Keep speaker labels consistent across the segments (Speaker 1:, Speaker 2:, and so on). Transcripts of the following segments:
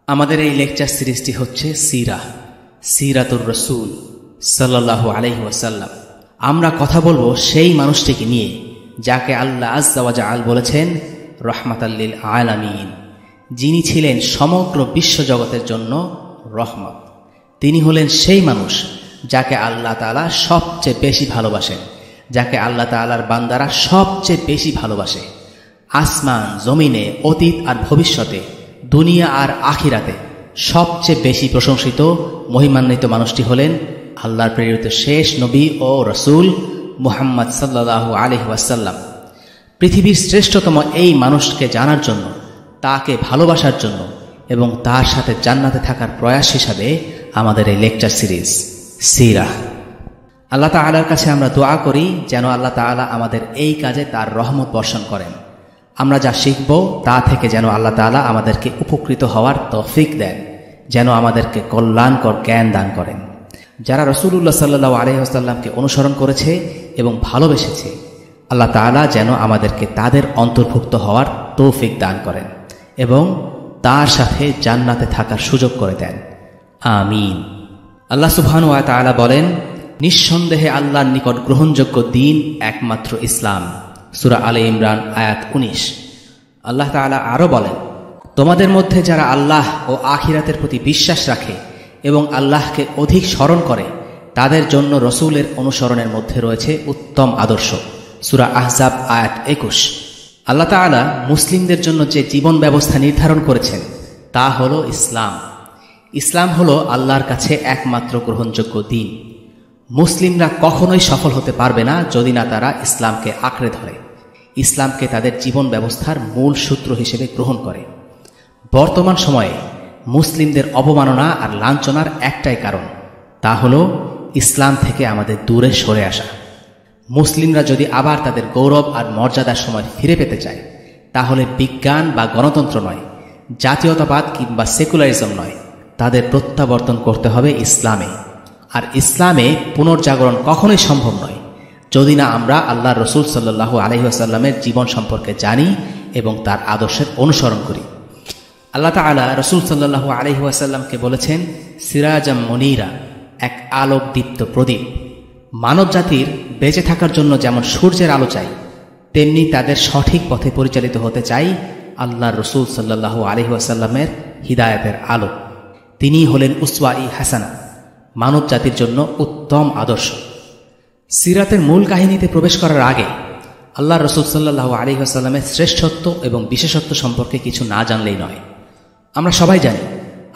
Speaker 1: আমাদের এই লেকচার সিরিজটি হচ্ছে সিরাতুর রাসূল সাল্লাল্লাহু আলাইহি ওয়াসাল্লাম। আমরা কথা বলবো সেই মানুষটিকে নিয়ে যাকে আল্লাহ আযজা ওয়া জাল বলেছেন রাহমাতাল লিল আলামিন, যিনি ছিলেন সমগ্র বিশ্বজগতের জন্য রহমত। তিনি হলেন সেই মানুষ যাকে আল্লাহ তাআলা সবচেয়ে বেশি ভালোবাসেন, যাকে আল্লাহ তাআলার বান্দারা সবচেয়ে বেশি ভালোবাসে। আসমান জমিনে, অতীত আর ভবিষ্যতে, দুনিয়া আর আখিরাতে সবচেয়ে বেশি প্রশংসিত মহিমান্বিত মানুষটি হলেন আল্লাহর প্রেরিত শেষ নবী ও রসুল মুহাম্মদ সাল্লাল্লাহু আলাইহি ওয়াসাল্লাম। পৃথিবীর শ্রেষ্ঠতম এই মানুষকে জানার জন্য, তাকে ভালোবাসার জন্য এবং তার সাথে জান্নাতে থাকার প্রয়াস হিসাবে আমাদের এই লেকচার সিরিজ সিরাহ। আল্লাহ তাআলার কাছে আমরা দোয়া করি যেন আল্লাহ তাআলা আমাদের এই কাজে তার রহমত বর্ষণ করেন। আমরা যা শিখব তা থেকে যেন আল্লাহ তাআলা আমাদেরকে উপকৃত হওয়ার তৌফিক দেন, যেন আমাদেরকে কল্যাণকর জ্ঞান দান করেন। যারা রাসূলুল্লাহ সাল্লাল্লাহু আলাইহি ওয়াসাল্লামকে অনুসরণ করেছে এবং ভালোবেসেছে, আল্লাহ তাআলা যেন আমাদেরকে তাদের অন্তর্ভুক্ত হওয়ার তৌফিক দান করেন এবং তার সাথে জান্নাতে থাকার সুযোগ করে দেন, আমিন। আল্লাহ সুবহানাহু ওয়া তাআলা বলেন, নিঃসন্দেহে আল্লাহর নিকট গ্রহণযোগ্য দিন একমাত্র ইসলাম। সূরা আলে ইমরান আয়াত 19। আল্লাহ তাআলা আরও বলেন, তোমাদের মধ্যে যারা আল্লাহ ও আখিরাতের প্রতি বিশ্বাস রাখে এবং আল্লাহকে অধিক স্মরণ করে, তাদের জন্য রসুলের অনুসরণের মধ্যে রয়েছে উত্তম আদর্শ। সূরা আহজাব আয়াত 21। আল্লাহ তাআলা মুসলিমদের জন্য যে জীবন ব্যবস্থা নির্ধারণ করেছেন তা হল ইসলাম। ইসলাম হল আল্লাহর কাছে একমাত্র গ্রহণযোগ্য দিন। মুসলিমরা কখনোই সফল হতে পারবে না যদি না তারা ইসলামকে আঁকড়ে ধরে, ইসলামকে তাদের জীবন ব্যবস্থার মূল সূত্র হিসেবে গ্রহণ করে। বর্তমান সময়ে মুসলিমদের অবমাননা আর লাঞ্ছনার একটাই কারণ, তা হল ইসলাম থেকে আমাদের দূরে সরে আসা। মুসলিমরা যদি আবার তাদের গৌরব আর মর্যাদার সময় ফিরে পেতে চায়, তাহলে বিজ্ঞান বা গণতন্ত্র নয়, জাতীয়তাবাদ কিংবা সেকুলারিজম নয়, তাদের প্রত্যাবর্তন করতে হবে ইসলামে। আর ইসলামে পুনর্জাগরণ কখনোই সম্ভব নয় যদি না আমরা আল্লাহ রসুল সাল্লাল্লাহু আলাইহি ওয়াসাল্লামের জীবন সম্পর্কে জানি এবং তার আদর্শের অনুসরণ করি। আল্লাহ তাআলা রসুল সাল্লাল্লাহু আলাইহি ওয়াসাল্লামকে বলেছেন সিরাজাম মুনীরা, এক আলোকদীপ্ত প্রদীপ। মানব জাতির বেঁচে থাকার জন্য যেমন সূর্যের আলো চাই, তেমনি তাদের সঠিক পথে পরিচালিত হতে চাই আল্লাহ রসুল সাল্লাল্লাহু আলাইহি ওয়াসাল্লামের হিদায়াতের আলো। তিনি হলেন উসওয়া-ই হাসানা, মানব জাতির জন্য উত্তম আদর্শ। সিরাতের মূল কাহিনীতে প্রবেশ করার আগে আল্লাহ রসুল সাল্লাল্লাহু আলাইহি ওয়াসাল্লামের শ্রেষ্ঠত্ব এবং বিশেষত্ব সম্পর্কে কিছু না জানলেই নয়। আমরা সবাই জানি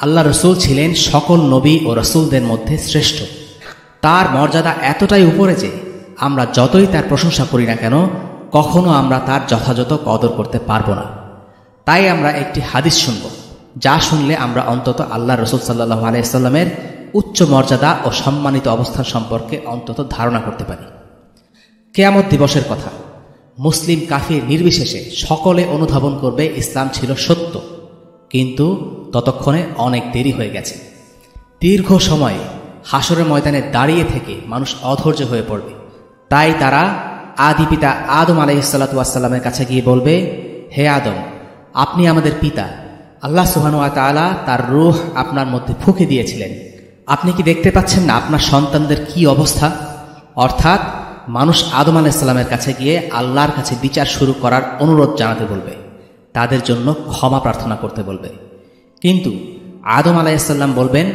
Speaker 1: আল্লাহ রসুল ছিলেন সকল নবী ও রসুলদের মধ্যে শ্রেষ্ঠ। তার মর্যাদা এতটাই উপরে যে আমরা যতই তার প্রশংসা করি না কেন, কখনো আমরা তার যথাযথ কদর করতে পারবো না। তাই আমরা একটি হাদিস শুনব, যা শুনলে আমরা অন্তত আল্লাহ রসুল সাল্লাল্লাহু আলাইহি ওয়াসাল্লামের উচ্চ মর্যাদা ও সম্মানিত অবস্থান সম্পর্কে অন্তত ধারণা করতে পারি। কিয়ামত দিবসের কথা মুসলিম কাফির নির্বিশেষে সকলে অনুধাবন করবে ইসলাম ছিল সত্য, কিন্তু ততক্ষণে অনেক দেরি হয়ে গেছে। দীর্ঘ সময়ে হাসরের ময়দানে দাঁড়িয়ে থেকে মানুষ অধৈর্য হয়ে পড়বে। তাই তারা আদি পিতা আদম আলাইহিস সালাতু ওয়াস সালামের কাছে গিয়ে বলবে, হে আদম, আপনি আমাদের পিতা, আল্লাহ সুবহানাহু ওয়া তাআলা তার রূহ আপনার মধ্যে ফুঁকে দিয়েছিলেন। আপনি কি দেখতে পাচ্ছেন না আপনার সন্তানদের কি অবস্থা? অর্থাৎ মানুষ আদম আলাইহিস সালামের কাছে গিয়ে আল্লাহর কাছে বিচার শুরু করার অনুরোধ জানাতে বলবে, তাদের জন্য ক্ষমা প্রার্থনা করতে বলবে। কিন্তু আদম আলাইহিস সালাম বলবেন,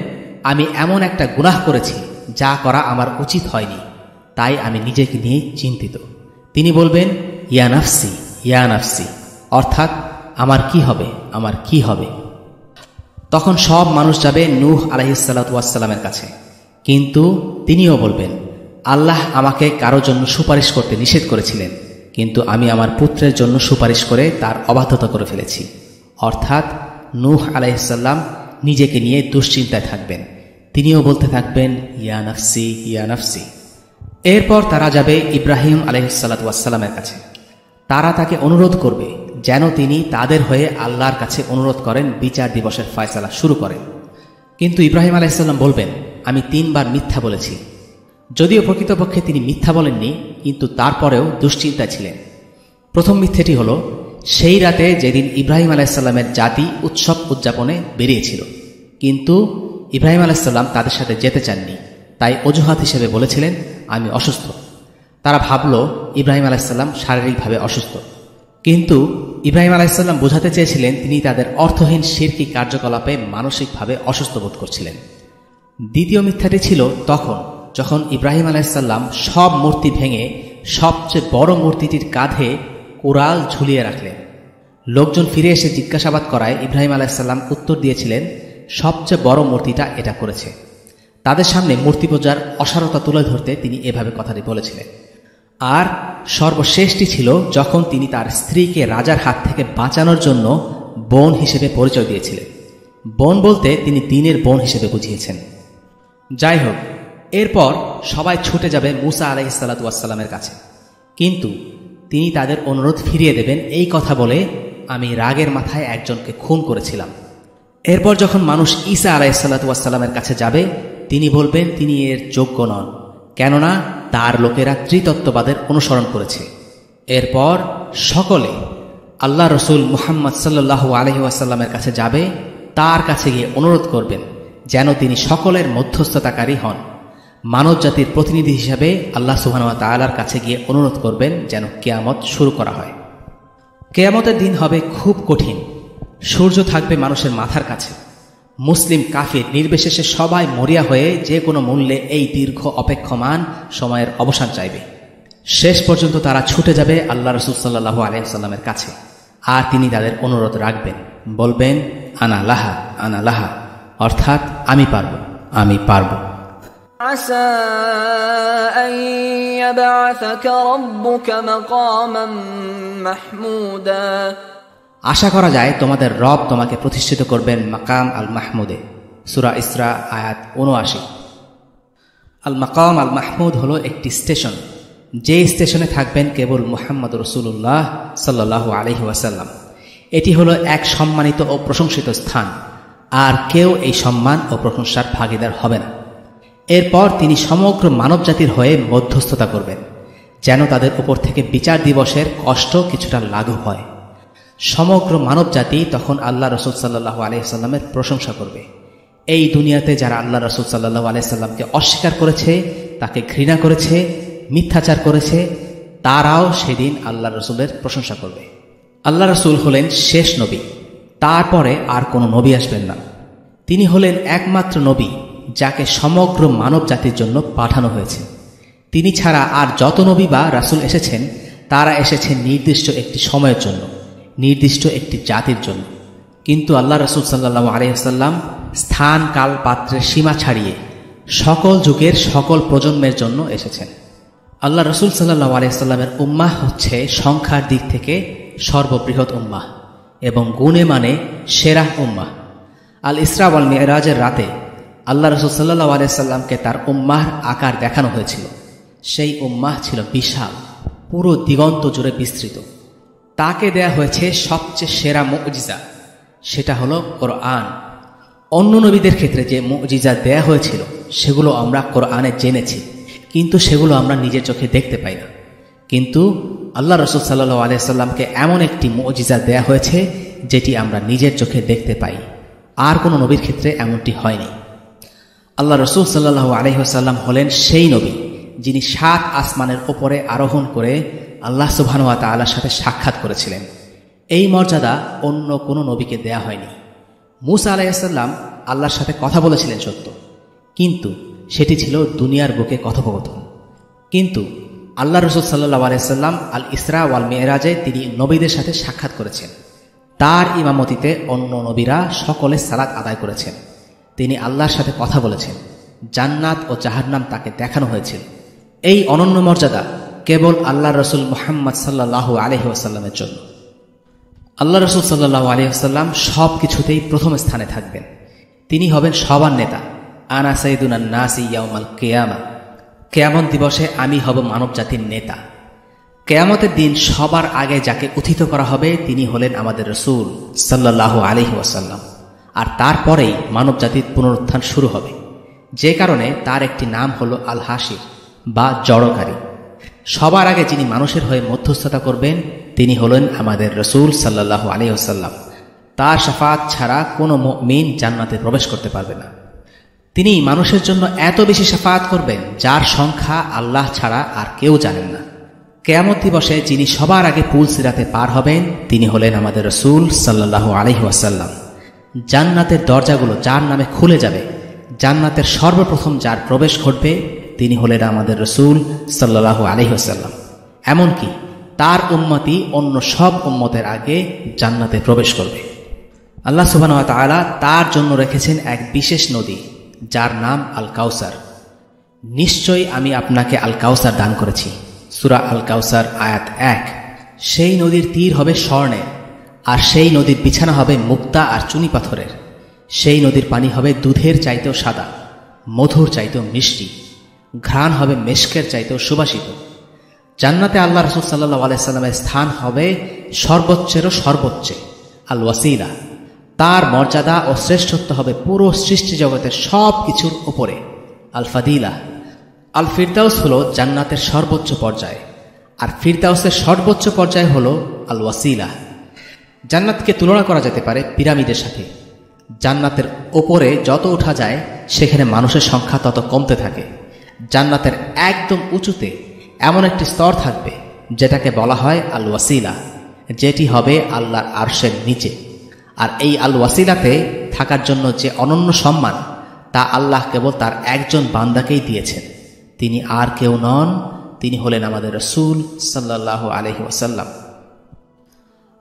Speaker 1: আমি এমন একটা গুনাহ করেছি যা করা আমার উচিত হয়নি, তাই আমি নিজেকে নিয়ে চিন্তিত। তিনি বলবেন, ইয়া নাফসি ইয়া নাফসি, অর্থাৎ আমার কি হবে, আমার কি হবে। তখন সব মানুষ যাবে নূহ আলাইহিস সালাতু ওয়াস সালামের কাছে, কিন্তু তিনিও বলবেন, আল্লাহ আমাকে কারো জন্য সুপারিশ করতে নিষেধ করেছিলেন, কিন্তু আমি আমার পুত্রের জন্য সুপারিশ করে তার অবাধ্যতা করে ফেলেছি। অর্থাৎ নূহ আলাইহিস সালাম নিজেকে নিয়ে দুশ্চিন্তায় থাকবেন। তিনিও বলতে থাকবেন, ইয়া নাফসি ইয়া নাফসি। এরপর তারা যাবে ইব্রাহিম আলাইহিস সালাতু ওয়াস সালামের কাছে। তারা তাকে অনুরোধ করবে যেন তিনি তাদের হয়ে আল্লাহর কাছে অনুরোধ করেন, বিচার দিবসের ফয়সালা শুরু করেন। কিন্তু ইব্রাহিম আলাইহিস সালাম বলবেন, আমি 3 বার মিথ্যা বলেছি। যদিও প্রকৃতপক্ষে তিনি মিথ্যা বলেননি, কিন্তু তারপরেও দুশ্চিন্তায় ছিলেন। প্রথম মিথ্যেটি হল, সেই রাতে যেদিন ইব্রাহিম আলাইসাল্লামের জাতি উৎসব উদযাপনে বেরিয়েছিল, কিন্তু ইব্রাহিম আলাইসাল্লাম তাদের সাথে যেতে চাননি। তাই অজুহাত হিসেবে বলেছিলেন, আমি অসুস্থ। তারা ভাবল ইব্রাহিম আলাইসাল্লাম শারীরিকভাবে অসুস্থ, কিন্তু ইব্রাহিম আলাইসাল্লাম বোঝাতে চেয়েছিলেন তিনি তাদের অর্থহীন শিরকি কার্যকলাপে মানসিকভাবে অসুস্থ বোধ করছিলেন। দ্বিতীয় মিথ্যাটি ছিল তখন যখন ইব্রাহিম আলাইসাল্লাম সব মূর্তি ভেঙে সবচেয়ে বড় মূর্তিটির কাঁধে কোরাল ঝুলিয়ে রাখলেন। লোকজন ফিরে এসে জিজ্ঞাসাবাদ করায় ইব্রাহিম আলাইসাল্লাম উত্তর দিয়েছিলেন, সবচেয়ে বড় মূর্তিটা এটা করেছে। তাদের সামনে মূর্তি পূজার অসারতা তুলে ধরতে তিনি এভাবে কথাটি বলেছিলেন। আর সর্বশেষটি ছিল যখন তিনি তার স্ত্রীকে রাজার হাত থেকে বাঁচানোর জন্য বোন হিসেবে পরিচয় দিয়েছিলেন। বোন বলতে তিনি দিনের বোন হিসেবে বুঝিয়েছেন। যাই হোক, এরপর সবাই ছুটে যাবে মুসা আলাইহিসসালাতু ওয়াসসালামের কাছে, কিন্তু তিনি তাদের অনুরোধ ফিরিয়ে দেবেন এই কথা বলে, আমি রাগের মাথায় একজনকে খুন করেছিলাম। এরপর যখন মানুষ ঈসা আলাইহিসসালাতু ওয়াসসালামের কাছে যাবে, তিনি বলবেন তিনি এর যোগ্য নন, কেননা তার লোকেরা ত্রিতত্ত্ববাদের অনুসরণ করেছে। এরপর সকলে আল্লাহ রসুল মুহাম্মদ সাল্লাল্লাহু আলাইহি ওয়াসাল্লামের কাছে যাবে, তার কাছে গিয়ে অনুরোধ করবেন যেন তিনি সকলের মধ্যস্থতাকারী হন। মানব জাতির প্রতিনিধি হিসাবে আল্লাহ সুবহানাহু ওয়া তাআলার কাছে গিয়ে অনুরোধ করবেন যেন কিয়ামত শুরু করা হয়। কিয়ামতের দিন হবে খুব কঠিন। সূর্য থাকবে মানুষের মাথার কাছে। মুসলিম কাফির নির্বিশেষে সবাই মরিয়া হয়ে যে কোনো মূল্যে এই দীর্ঘ অপেক্ষমান সময়ের অবসান চাইবে। শেষ পর্যন্ত তারা ছুটে যাবে আল্লাহ রাসূল সাল্লাল্লাহু আলাইহি ওয়াসাল্লামের কাছে, আর তিনি তাদের অনুরোধ রাখবেন, বলবেন আনা লাহা আনা লাহা, অর্থাৎ আমি পারব, আমি পারব।
Speaker 2: আসা আন ইয়াবআসাকা রাব্বুকা মাকামান মাহমুদা,
Speaker 1: আশা করা যায় তোমাদের রব তোমাকে প্রতিষ্ঠিত করবেন মাকাম আল মাহমুদে। সূরা ইসরা আয়াত ৭৯। আল মাকাম আল মাহমুদ হলো একটি স্টেশন, যে স্টেশনে থাকবেন কেবল মুহাম্মদ রাসূলুল্লাহ সাল্লাল্লাহু আলাইহি ওয়াসাল্লাম। এটি হলো এক সম্মানিত ও প্রশংসিত স্থান, আর কেউ এই সম্মান ও প্রশংসার ভাগীদার হবে না। এরপর তিনি সমগ্র মানবজাতির হয়ে মধ্যস্থতা করবেন, যেন তাদের উপর থেকে বিচার দিবসের কষ্ট কিছুটা লাঘব হয়। সমগ্র মানবজাতি তখন আল্লাহ রাসূল সাল্লাল্লাহু আলাইহি ওয়াসাল্লামের প্রশংসা করবে। এই দুনিয়াতে যারা আল্লাহ রাসূল সাল্লাল্লাহু আলাইহি ওয়াসাল্লামকে অস্বীকার করেছে, তাকে ঘৃণা করেছে, মিথ্যাচার করেছে, তারাও সেদিন আল্লাহ রাসূলের প্রশংসা করবে। আল্লাহ রাসূল হলেন শেষ নবী, তারপরে আর কোনো নবী আসবেন না। তিনি হলেন একমাত্র নবী যাকে সমগ্র মানব জাতির জন্য পাঠানো হয়েছে। তিনি ছাড়া আর যত নবী বা রাসূল এসেছেন, তারা এসেছেন নির্দিষ্ট একটি সময়ের জন্য, নির্দিষ্ট একটি জাতির জন্য। কিন্তু আল্লাহ রাসূল সাল্লাল্লাহু আলাইহি ওয়াসাল্লাম স্থান কাল পাত্রের সীমা ছাড়িয়ে সকল যুগের সকল প্রজন্মের জন্য এসেছেন। আল্লাহ রাসূল সাল্লাল্লাহু আলাইহি ওয়াসাল্লামের উম্মাহ হচ্ছে সংখ্যার দিক থেকে সর্ববৃহৎ উম্মাহ এবং গুণে মানে সেরা উম্মাহ। আল ইসরা ওয়াল মিরাজের রাতে আল্লাহ রাসূল সাল্লাল্লাহু আলাইহি ওয়াসাল্লামকে তার উম্মাহর আকার দেখানো হয়েছিল। সেই উম্মাহ ছিল বিশাল, পুরো দিগন্ত জুড়ে বিস্তৃত। তাকে দেয়া হয়েছে সবচেয়ে সেরা মুজিজা, সেটা হলো কোরআন। অন্য নবীদের ক্ষেত্রে যে মুজিজা দেয়া হয়েছিল সেগুলো আমরা কোরআনে জেনেছি, কিন্তু সেগুলো আমরা নিজের চোখে দেখতে পাই না। কিন্তু আল্লাহ রাসূল সাল্লাল্লাহু আলাইহি ওয়াসাল্লামকে এমন একটি মুজিজা দেয়া হয়েছে যেটি আমরা নিজের চোখে দেখতে পাই। আর কোনো নবীর ক্ষেত্রে এমনটি হয়নি। আল্লাহ রাসূল সাল্লাল্লাহু আলাইহি ওয়াসাল্লাম হলেন সেই নবী যিনি ৭ আসমানের ওপরে আরোহণ করে আল্লাহ সুবহানাহু ওয়া তাআলার সাথে সাক্ষাৎ করেছিলেন। এই মর্যাদা অন্য কোনো নবীকে দেয়া হয়নি। মূসা আলাইহিস সালাম আল্লাহর সাথে কথা বলেছিলেন সত্য, কিন্তু সেটি ছিল দুনিয়ার বুকে কথোপকথন। কিন্তু আল্লাহ রাসূল সাল্লাল্লাহু আলাইহি ওয়াসাল্লাম আল ইসরা ওয়াল মিরাজে তিনি নবীদের সাথে সাক্ষাৎ করেছেন। তার ইমামতিতে অন্য নবীরা সকলে সালাত আদায় করেছেন। তিনি আল্লাহর সাথে কথা বলেছেন, জান্নাত ও জাহান্নাম তাকে দেখানো হয়েছিল। এই অনন্য মর্যাদা কেবল আল্লাহ রাসূল মুহাম্মদ সাল্লাল্লাহু আলাইহি ওয়াসাল্লামের জন্য। আল্লাহ রাসূল সাল্লাল্লাহু আলাইহি ওয়াসাল্লাম সব কিছুতেই প্রথম স্থানে থাকবেন। তিনি হবেন সবার নেতা। আনা সাইয়্যিদুন নাসি ইয়াউমাল কিয়ামা, কিয়ামত দিবসে আমি হব মানব জাতির নেতা। কিয়ামতের দিন সবার আগে যাকে উত্থিত করা হবে তিনি হলেন আমাদের রাসূল সাল্লাল্লাহু আলাইহি ওয়াসাল্লাম। আর তারপরেই মানব জাতির পুনরুত্থান শুরু হবে, যে কারণে তার একটি নাম হলো আল হাসির বা জড়কারী। সবার আগে যিনি মানুষের হয়ে মধ্যস্থতা করবেন তিনি হলেন আমাদের রাসূল সাল্লাল্লাহু আলাইহি ওয়াসাল্লাম। তার শাফাআত ছাড়া কোনো মুমিন জান্নাতে প্রবেশ করতে পারবে না। তিনি মানুষের জন্য এত বেশি শাফাআত করবেন যার সংখ্যা আল্লাহ ছাড়া আর কেউ জানেন না। কিয়ামত দিবসে যিনি সবার আগে পুল সিরাতে পার হবেন তিনি হলেন আমাদের রাসূল সাল্লাল্লাহু আলাইহি ওয়াসাল্লাম। জান্নাতের দরজাগুলো যার নামে খুলে যাবে, জান্নাতের সর্বপ্রথম যার প্রবেশ ঘটবে তিনি হলেন আমাদের রাসূল সাল্লাল্লাহু আলাইহি ওয়াসাল্লাম। এমনকি তার উম্মতি অন্য সব উম্মতের আগে জান্নাতে প্রবেশ করবে। আল্লাহ সুবহানাহু ওয়া তাআলা তার জন্য রেখেছেন এক বিশেষ নদী যার নাম আল কাউসার। নিশ্চয়ই আমি আপনাকে আল কাউসার দান করেছি, সূরা আল কাউসার আয়াত 1। সেই নদীর তীর হবে স্বর্ণের, আর সেই নদীর বিছানা হবে মুক্তা আর চুনি পাথরের। সেই নদীর পানি হবে দুধের চাইতেও সাদা, মধুর চাইতেও মিষ্টি, ঘ্রাণ হবে মেশকের চাইতেও সুবাসিত। জান্নাতে আল্লাহ রাসূল সাল্লাল্লাহু আলাইহি সাল্লামের স্থান হবে সর্বোচ্চেরও সর্বোচ্চে, আল ওয়াসিলা। তার মর্যাদা ও শ্রেষ্ঠত্ব হবে পুরো সৃষ্টি জগতের সব কিছুর উপরে, আল ফাদিলা। আল ফিরদাউস হলো জান্নাতের সর্বোচ্চ পর্যায়, আর ফিরদাউসের সর্বোচ্চ পর্যায় হলো আল ওয়াসিলা। জান্নাতকে তুলনা করা যেতে পারে পিরামিডের সাথে। জান্নাতের ওপরে যত ওঠা যায় সেখানে মানুষের সংখ্যা তত কমতে থাকে। জান্নাতের একদম উঁচুতে এমন একটি স্তর থাকবে যেটাকে বলা হয় আল ওয়াসিলা, যেটি হবে আল্লাহর আরশের নিচে। আর এই আল ওয়াসিলাতে থাকার জন্য যে অনন্য সম্মান তা আল্লাহ কেবল তার একজন বান্দাকেই দিয়েছেন। তিনি আর কেউ নন, তিনি হলেন আমাদের রাসূল সাল্লাল্লাহু আলাইহি ওয়াসাল্লাম।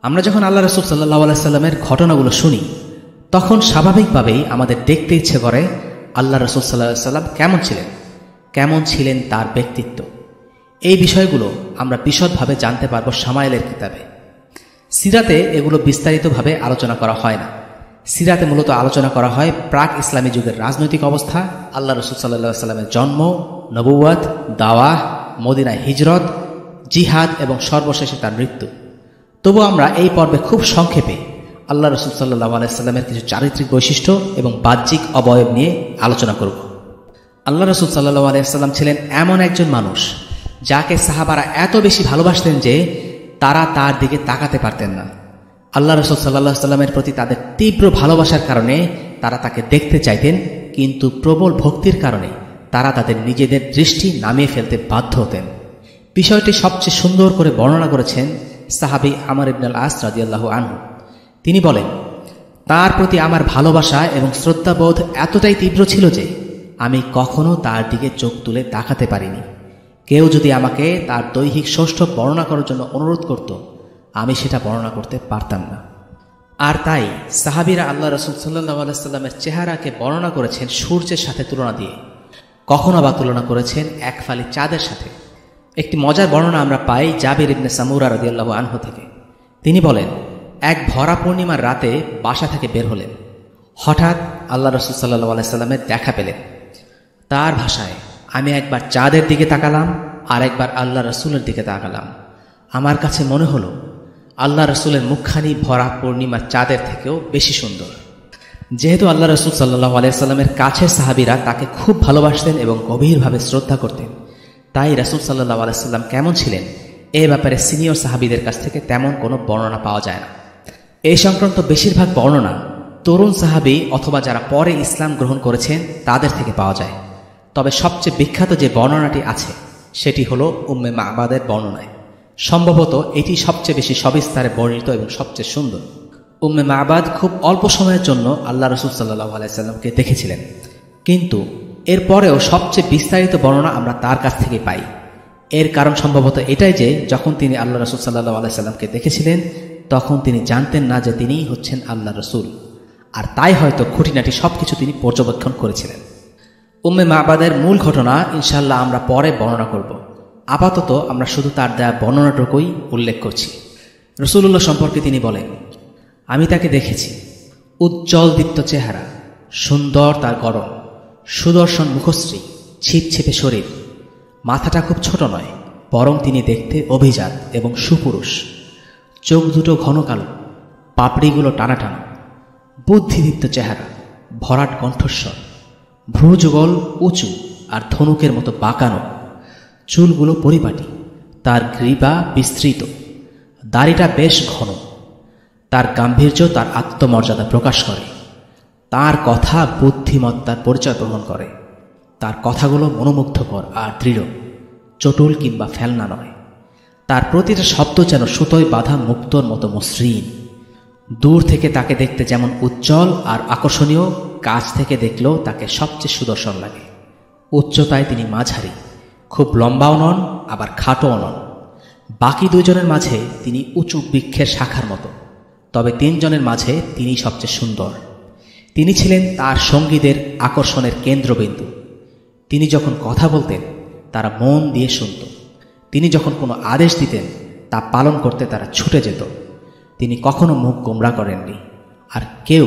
Speaker 1: আমরা যখন আল্লাহ রাসূল সাল্লাল্লাহু আলাইহি ওয়াসাল্লামের ঘটনাগুলো শুনি তখন স্বাভাবিকভাবেই আমাদের দেখতে ইচ্ছে করে আল্লাহ রাসূল সাল্লাল্লাহু আলাইহি ওয়াসাল্লাম কেমন ছিলেন তার ব্যক্তিত্ব। এই বিষয়গুলো আমরা বিশদভাবে জানতে পারব শামায়েলের কিতাবে। সিরাতে এগুলো বিস্তারিতভাবে আলোচনা করা হয় না। সিরাতে মূলত আলোচনা করা হয় প্রাক ইসলামী যুগের রাজনৈতিক অবস্থা, আল্লাহ রাসূল সাল্লাল্লাহু আলাইহি ওয়াসাল্লামের জন্ম, নবুয়ত, দাওয়াহ, মদিনায় হিজরত, জিহাদ এবং সর্বশেষে তার মৃত্যু। তবু আমরা এই পর্বে খুব সংক্ষেপে আল্লাহ রাসূল সাল্লাল্লাহু আলাইহি ওয়াসাল্লামের কিছু চারিত্রিক বৈশিষ্ট্য এবং বাহ্যিক অবয়ব নিয়ে আলোচনা করব। আল্লাহ রাসূল সাল্লাল্লাহু আলাইহি ওয়াসাল্লাম ছিলেন এমন একজন মানুষ যাকে সাহাবারা এত বেশি ভালোবাসতেন যে তারা তার দিকে তাকাতে পারতেন না। আল্লাহ রাসূল সাল্লাল্লাহু আলাইহি ওয়াসাল্লামের প্রতি তাদের তীব্র ভালোবাসার কারণে তারা তাকে দেখতে চাইতেন, কিন্তু প্রবল ভক্তির কারণে তারা তাদের নিজেদের দৃষ্টি নামিয়ে ফেলতে বাধ্য হতেন। বিষয়টি সবচেয়ে সুন্দর করে বর্ণনা করেছেন সাহাবী আমর ইবনে আল আস রাদিয়াল্লাহু আনহু। তিনি বলেন, তার প্রতি আমার ভালোবাসা এবং শ্রদ্ধাবোধ এতটাই তীব্র ছিল যে আমি কখনো তার দিকে চোখ তুলে তাকাতে পারিনি। কেউ যদি আমাকে তার দৈহিক সৌষ্ঠব বর্ণনা করার জন্য অনুরোধ করত, আমি সেটা বর্ণনা করতে পারতাম না। আর তাই সাহাবীরা আল্লাহ রাসূল সাল্লাল্লাহু আলাইহি ওয়াসাল্লামের চেহারাকে বর্ণনা করেছেন সূর্যের সাথে তুলনা দিয়ে, কখনো বা তুলনা করেছেন এক ফালি চাঁদের সাথে। একটি মজার বর্ণনা আমরা পাই জাবির ইবনে সামুরা রাদিয়াল্লাহু আনহু থেকে। তিনি বলেন, এক ভরা পূর্ণিমার রাতে বাসা থেকে বের হলেন। হঠাৎ আল্লাহ রাসূল সাল্লাল্লাহু আলাইহি ওয়াসাল্লামের দেখা পেলেন। তার ভাষায়, আমি একবার চাঁদের দিকে তাকালাম আর একবার আল্লাহ রাসূলের দিকে তাকালাম। আমার কাছে মনে হলো আল্লাহ রাসূলের মুখখানি ভরা পূর্ণিমার চাঁদের থেকেও বেশি সুন্দর। যেহেতু আল্লাহ রাসূল সাল্লাল্লাহু আলাইহি ওয়াসাল্লামের কাছের সাহাবীরা তাকে খুব ভালোবাসতেন এবং গভীরভাবে শ্রদ্ধা করতেন, তাই রাসূল সাল্লাল্লাহু আলাইহি ওয়াসাল্লাম কেমন ছিলেন এ ব্যাপারে সিনিয়র সাহাবীদের কাছ থেকে তেমন কোনো বর্ণনা পাওয়া যায় না। এই সংক্রান্ত বেশিরভাগ বর্ণনা তরুণ সাহাবী অথবা যারা পরে ইসলাম গ্রহণ করেছেন তাদের থেকে পাওয়া যায়। তবে সবচেয়ে বিখ্যাত যে বর্ণনাটি আছে সেটি হলো উম্মে মাবাদের বর্ণনায়। সম্ভবত এটি সবচেয়ে বেশি সবিস্তারে বর্ণিত এবং সবচেয়ে সুন্দর। উম্মে মাবাদ খুব অল্প সময়ের জন্য আল্লাহ রাসূল সাল্লাল্লাহু আলাইহি ওয়াসাল্লামকে দেখেছিলেন, কিন্তু এরপরেও সবচেয়ে বিস্তারিত বর্ণনা আমরা তার কাছ থেকে পাই। এর কারণ সম্ভবত এটাই যে যখন তিনি আল্লাহ রাসূল সাল্লাল্লাহু আলাইহি ওয়াসাল্লামকে দেখেছিলেন তখন তিনি জানতেন না যে তিনিই হচ্ছেন আল্লাহ রাসূল, আর তাই হয়তো খুঁটিনাটি সবকিছু তিনি পর্যবেক্ষণ করেছিলেন। উম্মে মাবাদের মূল ঘটনা ইনশাআল্লাহ আমরা পরে বর্ণনা করব। আপাতত আমরা শুধু তার দেয়া বর্ণনাটুকুই উল্লেখ করছি। রাসূলুল্লাহ সম্পর্কে তিনি বলেন, আমি তাকে দেখেছি, উজ্জ্বল দীপ্ত চেহারা, সুন্দর তার গড়ন, সুদর্শন মুখশ্রী, ছিপছিপে শরীর। মাথাটা খুব ছোট নয়, বরং তিনি দেখতে অভিজাত এবং সুপুরুষ। চোখ দুটো ঘন কালো, পাপড়িগুলো টানা টানা, বুদ্ধিদীপ্ত চেহারা, ভরাট কণ্ঠস্বর, ভ্রুযুগল উঁচু আর ধনুকের মতো বাঁকানো, চুলগুলো পরিপাটি, তার গ্রীবা বিস্তৃত, দাড়িটা বেশ ঘন। তার গাম্ভীর্য তার আত্মমর্যাদা প্রকাশ করে। তার কথা বুদ্ধিমত্তার পরিচয় বহন করে। তার কথাগুলো মনোমুগ্ধকর আর দৃঢ়, চটুল কিংবা ফেলনা নয়। তার প্রতিটা শব্দ যেন সুতোয় বাঁধা মুক্তোর মতো মসৃণ। দূর থেকে তাকে দেখতে যেমন উজ্জ্বল আর আকর্ষণীয়, কাছ থেকে দেখলেও তাকে সবচেয়ে সুদর্শন লাগে। উচ্চতায় তিনি মাঝারি, খুব লম্বাও নন আবার খাটোও নন। বাকি দুইজনের মাঝে তিনি উঁচু বৃক্ষের শাখার মতো, তবে তিনজনের মাঝে তিনি সবচেয়ে সুন্দর। তিনি ছিলেন তার সঙ্গীদের আকর্ষণের কেন্দ্রবিন্দু। তিনি যখন কথা বলতেন তারা মন দিয়ে শুনত। তিনি যখন কোনো আদেশ দিতেন তা পালন করতে তারা ছুটে যেত। তিনি কখনো মুখ গোমরা করেননি, আর কেউ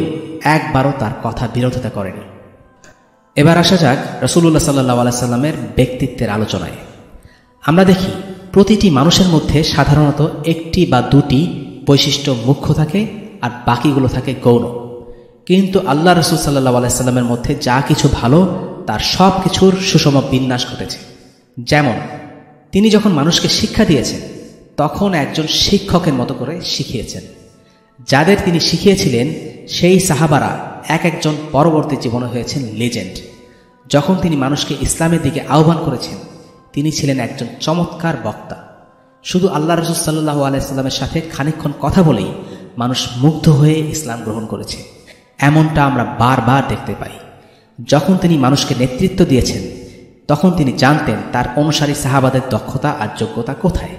Speaker 1: একবারও তার কথা বিরোধিতা করেনি। এবার আসা যাক রাসূলুল্লাহ সাল্লাল্লাহু আলাইহি সাল্লামের ব্যক্তিত্বের আলোচনায়। আমরা দেখি প্রতিটি মানুষের মধ্যে সাধারণত একটি বা দুটি বৈশিষ্ট্য মুখ্য থাকে আর বাকিগুলো থাকে গৌণ। কিন্তু আল্লাহ রাসূল সাল্লাল্লাহু আলাইহি সাল্লামের মধ্যে যা কিছু ভালো তার সব কিছুর সুষম বিন্যাস ঘটেছে। যেমন তিনি যখন মানুষকে শিক্ষা দিয়েছেন তখন একজন শিক্ষকের মতো করে শিখিয়েছেন। যাদের তিনি শিখিয়েছিলেন সেই সাহাবারা এক একজন পরবর্তী জীবনে হয়েছেন লেজেন্ড। যখন তিনি মানুষকে ইসলামের দিকে আহ্বান করেছেন তিনি ছিলেন একজন চমৎকার বক্তা। শুধু আল্লাহ রাসূল সাল্লাল্লাহু আলাইহি সাল্লামের সাথে খানিকক্ষণ কথা বলেই মানুষ মুগ্ধ হয়ে ইসলাম গ্রহণ করেছে। এমনটা আমরা বারবার দেখতে পাই। যখন তিনি মানুষকে নেতৃত্ব দিয়েছেন তখন তিনি জানতেন তার অনুসারী সাহাবাদের দক্ষতা আর যোগ্যতা কোথায়।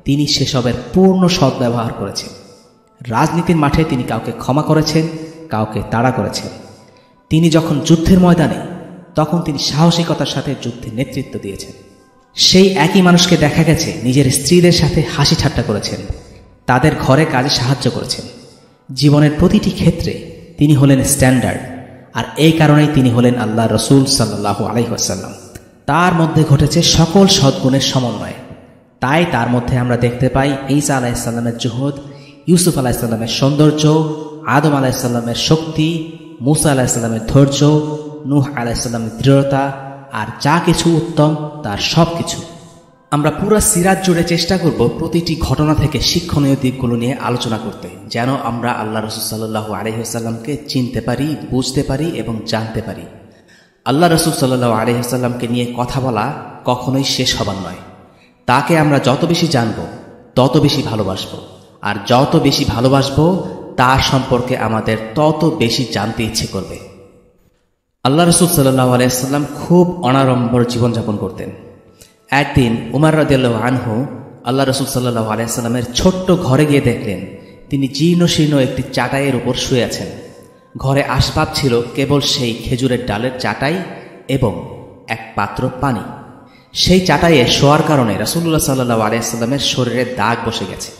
Speaker 1: তিনি সেসবের পূর্ণ সদ্ব্যবহার করেছেন। রাজনীতির মাঠে তিনি কাউকে ক্ষমা করেছেন, কাউকে তাড়া করেছেন। তিনি যখন যুদ্ধের ময়দানে তখন তিনি সাহসিকতার সাথে যুদ্ধে নেতৃত্ব দিয়েছেন। সেই একই মানুষকে দেখা গেছে নিজের স্ত্রীদের সাথে হাসি ঠাট্টা করেছেন, তাদের ঘরে কাজে সাহায্য করেছেন। জীবনের প্রতিটি ক্ষেত্রে তিনি হলেন স্ট্যান্ডার্ড, আর এই কারণেই তিনি হলেন আল্লাহ রসুল সাল্লাল্লাহু আলাইহি ওয়াসাল্লাম। তার মধ্যে ঘটেছে সকল সদ্গুণের সমন্বয়। তাই তার মধ্যে আমরা দেখতে পাই ঈসা আলাইহিস সালামের জুহুদ, ইউসুফ আলাইহিস সালামের সৌন্দর্য, আদম আলাইহিস সালামের শক্তি, মুসা আলাইহিস সালামের ধৈর্য, নূহ আলাইহিস সালামের দৃঢ়তা, আর যা কিছু উত্তম তার সব কিছু। আমরা পুরো সিরাত জুড়ে চেষ্টা করব প্রতিটি ঘটনা থেকে শিক্ষণীয় দিকগুলো নিয়ে আলোচনা করতে, যেন আমরা আল্লাহ রসুল সাল্লাল্লাহু আলাইহি ওয়াসাল্লামকে চিনতে পারি, বুঝতে পারি এবং জানতে পারি। আল্লাহ রসুল সাল্লাল্লাহু আলাইহি ওয়াসাল্লামকে নিয়ে কথা বলা কখনোই শেষ হবার নয়। তাকে আমরা যত বেশি জানব তত বেশি ভালোবাসব, আর যত বেশি ভালোবাসব তার সম্পর্কে আমাদের তত বেশি জানতে ইচ্ছে করবে। আল্লাহ রসুল সাল্লাল্লাহু আলাইহি ওয়াসাল্লাম খুব অনাড়ম্বর জীবনযাপন করতেন। একদিন উমর রাদিয়াল্লাহু আনহু আল্লাহ রসুল সাল্লাল্লাহু আলাইহি ওয়াসাল্লামের ছোট্ট ঘরে গিয়ে দেখলেন তিনি জীর্ণ শীর্ণ একটি চাটাইয়ের উপর শুয়ে আছেন। ঘরে আসবাব ছিল কেবল সেই খেজুরের ডালের চাটাই এবং এক পাত্র পানি। সেই চাটাইয়ে শোয়ার কারণে রাসূলুল্লাহ সাল্লাল্লাহু আলাইহি ওয়াসাল্লামের শরীরে দাগ বসে গেছে।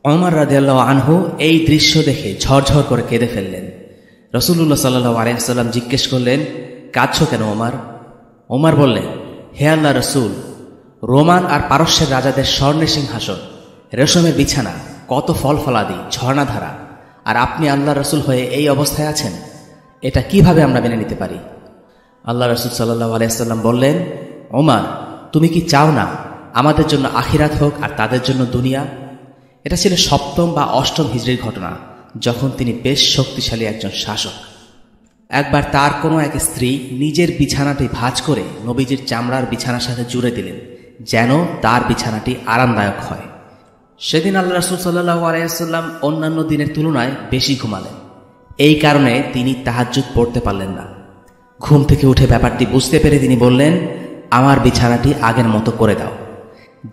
Speaker 1: উমর রাদিয়াল্লাহু আনহু এই দৃশ্য দেখে ঝরঝর করে কেঁদে ফেললেন। রাসূলুল্লাহ সাল্লাল্লাহু আলাইহি ওয়াসাল্লাম জিজ্ঞেস করলেন, কাঁদছো কেন ওমর? ওমর বললেন, হে আল্লাহ রসুল, রোমান আর পারস্যের রাজাদের স্বর্ণের সিংহাসন, রেশমের বিছানা, কত ফল ফলাদি, ঝর্ণাধারা, আর আপনি আল্লাহ রসুল হয়ে এই অবস্থায় আছেন, এটা কিভাবে আমরা মেনে নিতে পারি? আল্লাহ রসুল সাল্লাল্লাহু আলাইহি ওয়াসাল্লাম বললেন, ওমর, তুমি কি চাও না আমাদের জন্য আখিরাত হোক আর তাদের জন্য দুনিয়া? এটা ছিল 7ম বা 8ম হিজরির ঘটনা, যখন তিনি বেশ শক্তিশালী একজন শাসক। একবার তার কোনো এক স্ত্রী নিজের বিছানাটি ভাঁজ করে নবীজির চামড়ার বিছানার সাথে জুড়ে দিলেন, যেন তার বিছানাটি আরামদায়ক হয়। সেদিন আল্লাহ রাসূল সাল্লাল্লাহু আলাইহি ওয়াসাল্লাম অন্যান্য দিনের তুলনায় বেশি ঘুমালেন। এই কারণে তিনি তাহাজ্জুদ পড়তে পারলেন না। ঘুম থেকে উঠে ব্যাপারটি বুঝতে পেরে তিনি বললেন, আমার বিছানাটি আগের মতো করে দাও।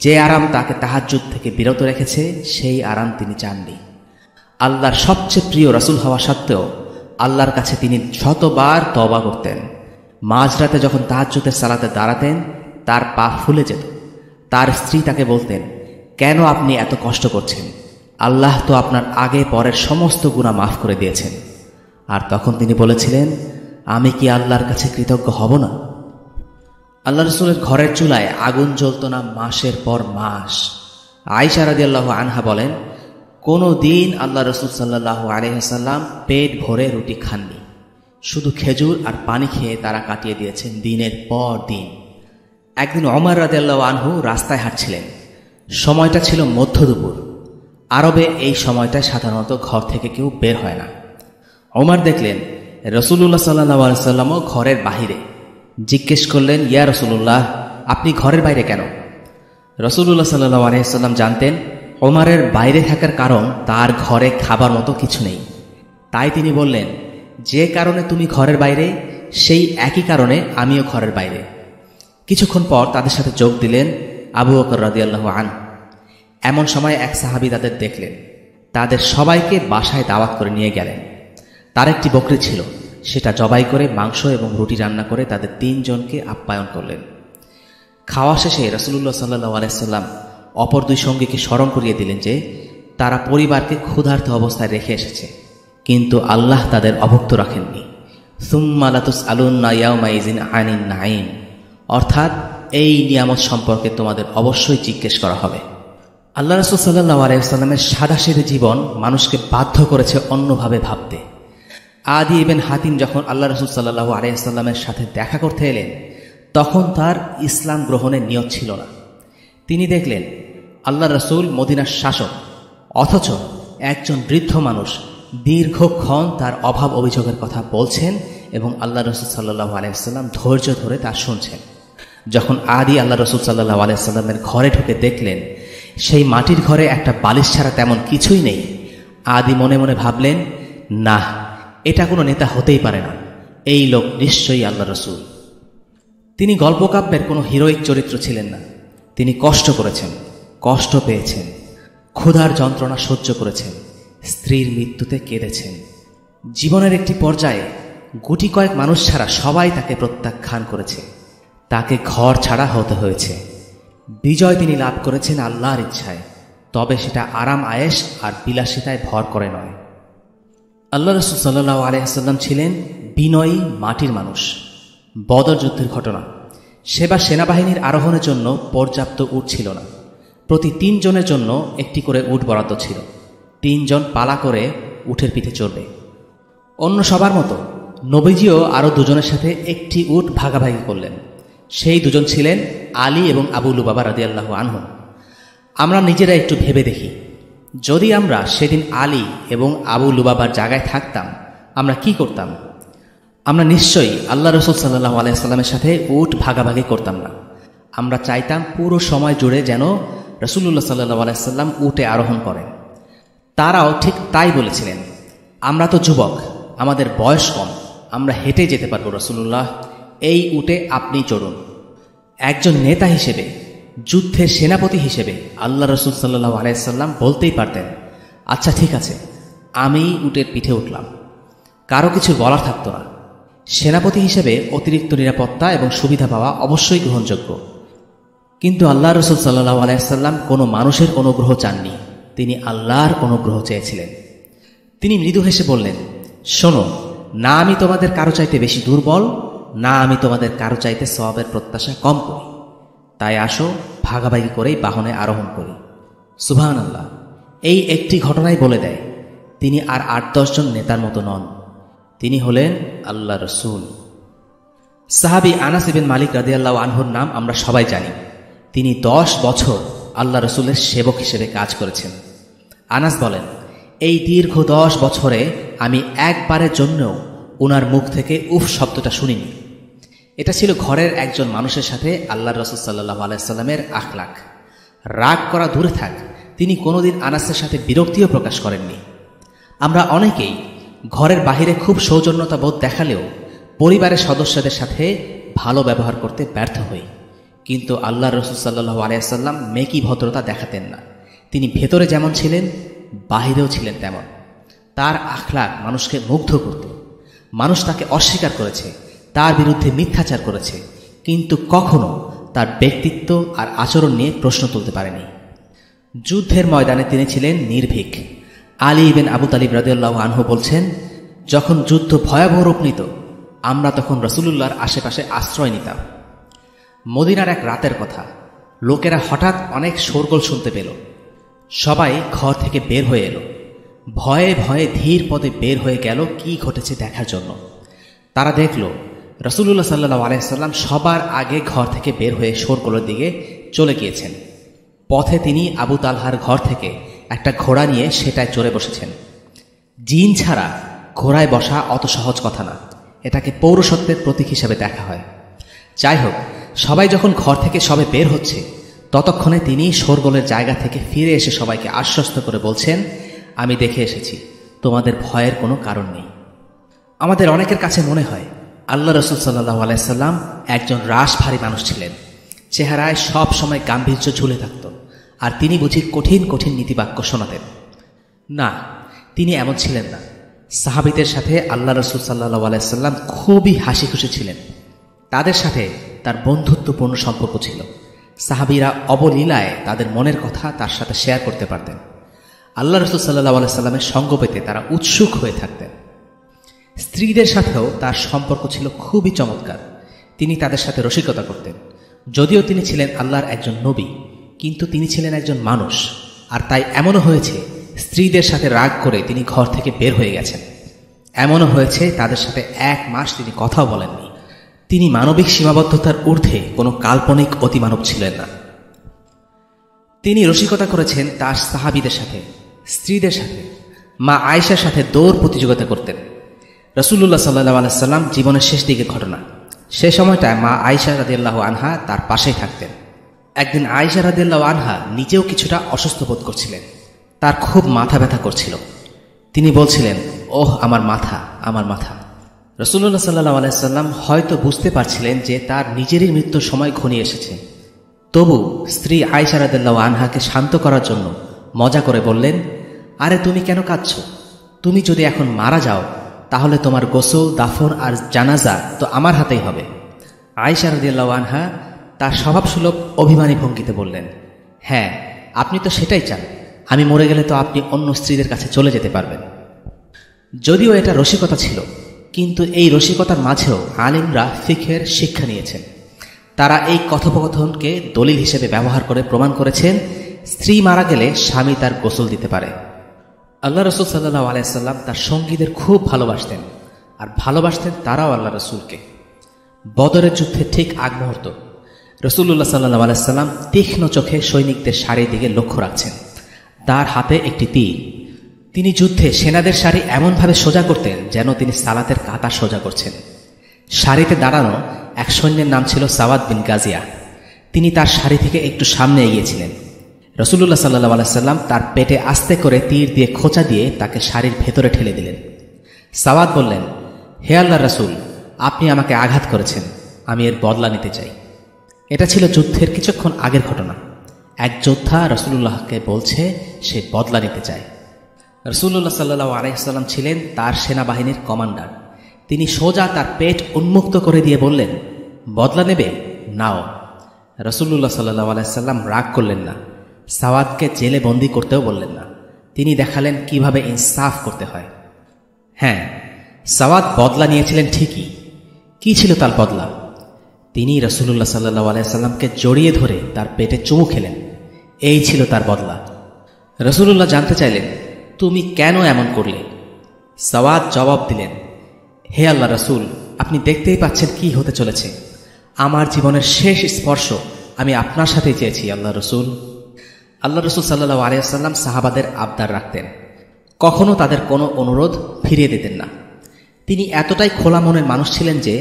Speaker 1: যে আরাম তাকে তাহাজ্জুদ থেকে বিরত রেখেছে সেই আরাম তিনি চাননি। আল্লাহর সবচেয়ে প্রিয় রাসূল হওয়া সত্ত্বেও আল্লাহর কাছে তিনি শতবার তওবা করতেন। মাঝরাতে যখন তাহাজ্জুদের সালাতে দাঁড়াতেন তার পা ফুলে যেত। তার স্ত্রী তাকে বলতেন, কেন আপনি এত কষ্ট করছেন? আল্লাহ তো আপনার আগে পরের সমস্ত গুনাহ মাফ করে দিয়েছেন। আর তখন তিনি বলেছিলেন, আমি কি আল্লাহর কাছে কৃতজ্ঞ হব না? আল্লাহ রাসূলের ঘরের চুলায় আগুন জ্বলত না মাসের পর মাস। আয়েশা রাদিয়াল্লাহু আনহা বলেন, কোনো দিন আল্লাহ রাসূল সাল্লাল্লাহু আলাইহি ওয়াসাল্লাম পেট ভরে রুটি খাননি। শুধু খেজুর আর পানি খেয়ে তারা কাটিয়ে দিয়েছেন দিনের পর দিন। একদিন ওমর রাদিয়াল্লাহু আনহু রাস্তায় হাঁটছিলেন। সময়টা ছিল মধ্য দুপুর। আরবে এই সময়টায় সাধারণত ঘর থেকে কেউ বের হয় না। ওমর দেখলেন রাসূলুল্লাহ সাল্লাল্লাহু আলাইহি ওয়াসাল্লামও ঘরের বাহিরে। জিজ্ঞেস করলেন, ইয়া রাসূলুল্লাহ, আপনি ঘরের বাইরে কেন? রাসূলুল্লাহ সাল্লাল্লাহু আলাইহি ওয়াসাল্লাম জানতেন ওমরের বাইরে থাকার কারণ তার ঘরে খাবার মতো কিছু নেই। তাই তিনি বললেন, যে কারণে তুমি ঘরের বাইরে, সেই একই কারণে আমিও ঘরের বাইরে। কিছুক্ষণ পর তাদের সাথে যোগ দিলেন আবু বকর রাদিয়াল্লাহু আনহু। এমন সময় এক সাহাবী তাদের দেখলেন, তাদের সবাইকে বাসায় দাওয়াত করে নিয়ে গেলেন। তার একটি বকরি ছিল, সেটা জবাই করে মাংস এবং রুটি রান্না করে তাদের 3 জনকে আপ্যায়ন করলেন। খাওয়া শেষে রাসূলুল্লাহ সাল্লাল্লাহু আলাইহি ওয়াসাল্লাম অপর 2 সঙ্গীকে স্মরণ করিয়ে দিলেন যে তারা পরিবারকে ক্ষুধার্ত অবস্থায় রেখে এসেছে, কিন্তু আল্লাহ তাদের অভুক্ত রাখেননি। সুম্মা লাতুসআলুন্না ইয়াওমাইযিন আনিন নাঈম, অর্থাৎ এই নিয়ামত সম্পর্কে তোমাদের অবশ্যই জিজ্ঞেস করা হবে। আল্লাহ রাসূল সাল্লাল্লাহু আলাইহি ওয়াসাল্লামের সাদাসিধে জীবন মানুষকে বাধ্য করেছে অন্যভাবে ভাবতে। আদি ইবনে হাতিম যখন আল্লাহ রাসূল সাল্লাল্লাহু আলাইহি ওয়াসাল্লামের সাথে দেখা করতে এলেন, তখন তার ইসলাম গ্রহণের নিয়ত ছিল না। তিনি দেখলেন আল্লাহ রাসূল মদিনার শাসক, অথচ একজন বৃদ্ধ মানুষ দীর্ঘক্ষণ তার অভাব অভিযোগের কথা বলছেন এবং আল্লাহ রাসূল সাল্লাল্লাহু আলাইহি ওয়াসাল্লাম ধৈর্য ধরে তা শুনছেন। যখন আদি আল্লাহ রাসূল সাল্লাল্লাহু আলাইহি ওয়াসাল্লামের ঘরে ঢুকে দেখলেন সেই মাটির ঘরে একটা বালিশ ছাড়া তেমন কিছুই নেই, আদি মনে মনে ভাবলেন, না, এটা কোনো নেতা হতেই পারে না, এই লোক নিশ্চয়ই আল্লাহ রাসূল। তিনি গল্পকাব্যের কোনো হিরোইক চরিত্র ছিলেন না। তিনি কষ্ট করেছেন, কষ্ট পেয়েছেন, ক্ষুধার যন্ত্রণা সহ্য করেছেন, স্ত্রীর মৃত্যুতে কেঁদেছেন। জীবনের একটি পর্যায়ে গুটি কয়েক মানুষ ছাড়া সবাই তাকে প্রত্যাখ্যান করেছে, তাকে ঘর ছাড়া হতে হয়েছে। বিজয় তিনি লাভ করেছেন আল্লাহর ইচ্ছায়, তবে সেটা আরাম আয়েশ আর বিলাসিতায় ভর করে নয়। আল্লাহ রাসূল সাল্লাল্লাহু আলাইহি ওয়াসাল্লাম ছিলেন বিনয়ী মাটির মানুষ। বদর যুদ্ধের ঘটনা, সেবার সেনাবাহিনীর আরোহণের জন্য পর্যাপ্ত উট ছিল না। প্রতি 3 জনের জন্য একটি করে উট বরাদ্দ ছিল। 3 জন পালা করে উটের পিঠে চড়বে। অন্য সবার মতো নবীজিও আরও 2 জনের সাথে একটি উট ভাগাভাগি করলেন। সেই 2 জন ছিলেন আলী এবং আবু লুবাবা রাদিয়াল্লাহু আনহু। আমরা নিজেরা একটু ভেবে দেখি, যদি আমরা সেদিন আলী এবং আবু লুবাবার জায়গায় থাকতাম, আমরা কি করতাম? আমরা নিশ্চয়ই আল্লাহ রাসূল সাল্লাল্লাহু আলাইহি ওয়াসাল্লামের সাথে উট ভাগাভাগি করতাম না। আমরা চাইতাম পুরো সময় জুড়ে যেন রাসূলুল্লাহ সাল্লাল্লাহু আলাইহি ওয়াসাল্লাম উটে আরোহণ করেন। তারাও ঠিক তাই বলেছিলেন, আমরা তো যুবক, আমাদের বয়স কম, আমরা হেঁটে যেতে পারবো রাসূলুল্লাহ, এই উটে আপনি চড়ুন। একজন নেতা হিসেবে, যুদ্ধের সেনাপতি হিসেবে আল্লাহ রাসূল সাল্লাল্লাহু আলাইহি ওয়াসাল্লাম বলতেই পারতেন, আচ্ছা ঠিক আছে, আমি উটের পিঠে উঠলাম, কারো কিছু বলার থাকতো না। সেনাপতি হিসেবে অতিরিক্ত নিরাপত্তা এবং সুবিধা পাওয়া অবশ্যই গ্রহণযোগ্য, কিন্তু আল্লাহ রাসূল সাল্লাল্লাহু আলাইহি ওয়াসাল্লাম কোনো মানুষের অনুগ্রহ চাননি, তিনি আল্লাহর অনুগ্রহ চেয়েছিলেন। তিনি মৃদু হেসে বললেন, শোনো, না আমি তোমাদের কারো চাইতে বেশি দুর্বল, না আমি তোমাদের কারো চাইতে সওয়াবের প্রত্যাশা কম করি, তাই আসো ভাগাভাগি করেই বাহনে আরোহণ করি। সুবহানাল্লাহ, এই একটি ঘটনাই বলে দেয় তিনি আর 8-10 জন নেতার মতো নন, তিনি হলেন আল্লাহ রাসূল। সাহাবী আনাস ইবনে মালিক রাদিয়াল্লাহু আনহুর নাম আমরা সবাই জানি। তিনি 10 বছর আল্লাহ রাসূলের সেবক হিসেবে কাজ করেছেন। আনাস বলেন, এই দীর্ঘ 10 বছরে আমি একবারের জন্যও ওনার মুখ থেকে উফ শব্দটা শুনিনি। এটা ছিল ঘরের একজন মানুষের সাথে আল্লাহ রাসূল সাল্লাল্লাহু আলাইহি ওয়াসাল্লামের আখলাক। রাগ করা দূরে থাক, তিনি কোনোদিন আনাসের সাথে বিরক্তিও প্রকাশ করেননি। আমরা অনেকেই ঘরের বাহিরে খুব সৌজন্যতা বোধ দেখালেও পরিবারের সদস্যদের সাথে ভালো ব্যবহার করতে ব্যর্থ হই, কিন্তু আল্লাহ রাসূল সাল্লাল্লাহু আলাইহি ওয়াসাল্লাম মেকি ভদ্রতা দেখাতেন না। তিনি ভেতরে যেমন ছিলেন, বাহিরেও ছিলেন তেমন। তার আখলাক মানুষকে মুগ্ধ করত। মানুষ তাকে অস্বীকার করেছে, তার বিরুদ্ধে মিথ্যাচার করেছে, কিন্তু কখনো তার ব্যক্তিত্ব আর আচরণ নিয়ে প্রশ্ন তুলতে পারেনি। যুদ্ধের ময়দানে তিনি ছিলেন নির্ভীক। আলী ইবনে আবু তালিব রাদিয়াল্লাহু আনহু বলছেন, যখন যুদ্ধ ভয়াবহ রূপ নিত, আমরা তখন রাসূলুল্লাহর আশেপাশে আশ্রয় নিতাম। মদিনার এক রাতের কথা, লোকেরা হঠাৎ অনেক শোরগোল শুনতে পেল। সবাই ঘর থেকে বের হয়ে এলো। ভয়ে ভয়ে ধীর পদে বের হয়ে গেল কি ঘটেছে দেখার জন্য। তারা দেখল রাসূলুল্লাহ সাল্লাল্লাহু আলাইহি ওয়াসাল্লাম সবার আগে ঘর থেকে বের হয়ে শোরগোলের দিকে চলে গিয়েছেন। পথে তিনি আবু তালহার ঘর থেকে একটা ঘোড়া নিয়ে সেটায় চড়ে বসেছেন। জিন ছাড়া ঘোড়ায় বসা অত সহজ কথা না, এটাকে পৌরসত্বের প্রতীক হিসেবে দেখা হয়। যাই হোক, সবাই যখন ঘর থেকে সবে বের হচ্ছে, ততক্ষণে তিনি শোরগোলের জায়গা থেকে ফিরে এসে সবাইকে আশ্বস্ত করে বলছেন, আমি দেখে এসেছি, তোমাদের ভয়ের কোনো কারণ নেই। আমাদের অনেকের কাছে মনে হয় আল্লাহ রসুল সাল্লাল্লাহু আলাইহি সাল্লাম একজন রাশভারী মানুষ ছিলেন, চেহারায় সব সময় গাম্ভীর্য ঝুলে থাকত, আর তিনি বুঝি কঠিন কঠিন নীতিবাক্য শোনাতেন। না, তিনি এমন ছিলেন না। সাহাবীদের সাথে আল্লাহ রসুল সাল্লাল্লাহু আলাইহি সাল্লাম খুবই হাসি খুশি ছিলেন। তাদের সাথে তার বন্ধুত্বপূর্ণ সম্পর্ক ছিল। সাহাবীরা অবলীলায় তাদের মনের কথা তার সাথে শেয়ার করতে পারতেন। আল্লাহ রসুল সাল্লাল্লাহু আলাইহি সাল্লামের সঙ্গ পেতে তারা উৎসুক হয়ে থাকতেন। স্ত্রীদের সাথেও তার সম্পর্ক ছিল খুবই চমৎকার। তিনি তাদের সাথে রসিকতা করতেন। যদিও তিনি ছিলেন আল্লাহর একজন নবী, কিন্তু তিনি ছিলেন একজন মানুষ, আর তাই এমনও হয়েছে স্ত্রীদের সাথে রাগ করে তিনি ঘর থেকে বের হয়ে গেছেন। এমনও হয়েছে তাদের সাথে 1 মাস তিনি কথাও বলেননি। তিনি মানবিক সীমাবদ্ধতার ঊর্ধ্বে কোনো কাল্পনিক অতিমানব ছিলেন না। তিনি রসিকতা করেছেন তার সাহাবীদের সাথে, স্ত্রীদের সাথে। মা আয়েশার সাথে দৌড় প্রতিযোগিতা করতেন। রাসূলুল্লাহ সাল্লাল্লাহু আলাইহি সাল্লাম জীবনের শেষ দিকের ঘটনা, সে সময়টায় মা আয়েশা রাদিয়াল্লাহু আনহা তার পাশেই থাকতেন। একদিন আয়েশা রাদিয়াল্লাহু আনহা নিজেও কিছুটা অসুস্থ বোধ করছিলেন। তার খুব মাথা ব্যথা করছিল। তিনি বলছিলেন, ওহ আমার মাথা, আমার মাথা। রাসূলুল্লাহ সাল্লাল্লাহু আলাইহি সাল্লাম হয়তো বুঝতে পারছিলেন যে তার নিজেরই মৃত্যুর সময় ঘনিয়ে এসেছে। তবু স্ত্রী আয়েশা রাদিয়াল্লাহু আনহাকে শান্ত করার জন্য মজা করে বললেন, আরে তুমি কেন কাঁদছো? তুমি যদি এখন মারা যাও তাহলে তোমার গোসল, দাফন আর জানাজা তো আমার হাতেই হবে। আয়েশা রাদিয়াল্লাহু আনহা তার স্বভাবসুলভ অভিমানী ভঙ্গিতে বললেন, হ্যাঁ আপনি তো সেটাই চান, আমি মরে গেলে তো আপনি অন্য স্ত্রীদের কাছে চলে যেতে পারবেন। যদিও এটা রসিকতা ছিল, কিন্তু এই রসিকতার মাঝেও আলিমরা ফিকহের শিক্ষা নিয়েছেন। তারা এই কথোপকথনকে দলিল হিসেবে ব্যবহার করে প্রমাণ করেছেন স্ত্রী মারা গেলে স্বামী তার গোসল দিতে পারে। আল্লাহ রসুল সাল্লাল্লাহু আলাইহি সাল্লাম তার সঙ্গীদের খুব ভালোবাসতেন, আর ভালোবাসতেন তারাও আল্লাহ রসুলকে। বদরের যুদ্ধে ঠিক আগ মুহূর্ত রাসূলুল্লাহ সাল্লাল্লাহু আলাইহি সাল্লাম তীক্ষ্ণ চোখে সৈনিকদের সারির দিকে লক্ষ্য রাখছেন। তার হাতে একটি তীর। তিনি যুদ্ধে সেনাদের সারি এমনভাবে সোজা করতেন যেন তিনি সালাতের কাতার সোজা করছেন। সারিতে দাঁড়ানো এক সৈন্যের নাম ছিল সাওয়াদ বিন গাজিয়া। তিনি তার সারি থেকে একটু সামনে এগিয়েছিলেন। রাসূলুল্লাহ সাল্লাল্লাহু আলাইহি সাল্লাম তার পেটে আস্তে করে তীর দিয়ে খোঁচা দিয়ে তাকে সারির ভেতরে ঠেলে দিলেন। সাওয়াদ বললেন, হে আল্লাহর রাসূল, আপনি আমাকে আঘাত করেছেন, আমি এর বদলা নিতে চাই। এটা ছিল যুদ্ধের কিছুক্ষণ আগের ঘটনা। এক যোদ্ধা রাসূলুল্লাহকে বলছে সে বদলা নিতে চায়। রাসূলুল্লাহ সাল্লাল্লাহু আলাইহি সাল্লাম ছিলেন তার সেনাবাহিনীর কমান্ডার। তিনি সোজা তার পেট উন্মুক্ত করে দিয়ে বললেন, বদলা নেবে, নাও। রাসূলুল্লাহ সাল্লাল্লাহু আলাইহি সাল্লাম রাগ করলেন না, সাওয়াদকে জেলে বন্দী করতেও বললেন না। তিনি দেখালেন কিভাবে ইনসাফ করতে হয়। হ্যাঁ, সাওয়াদ বদলা নিয়েছিলেন ঠিকই। কি ছিল তার বদলা? তিনি রাসূলুল্লাহ সাল্লাল্লাহু আলাইহি সাল্লামকে জড়িয়ে ধরে তার পেটে চুমু খেলেন। এই ছিল তার বদলা। রাসূলুল্লাহ জানতে চাইলেন, তুমি কেন এমন করলে? সাওয়াদ জবাব দিলেন, হে আল্লাহ রাসূল, আপনি দেখতেই পাচ্ছেন কি হতে চলেছে। আমার জীবনের শেষ স্পর্শ আমি আপনার সাথেই চেয়েছি আল্লাহ রাসূল। আল্লাহ রাসূল সাল্লাল্লাহু আলাইহি ওয়াসাল্লাম সাহাবাদের আবদার রাখতেন, কখনো তাদের কোনো অনুরোধ ফিরিয়ে দিতেন না। তিনি এতটাই খোলা মনের মানুষ ছিলেন যে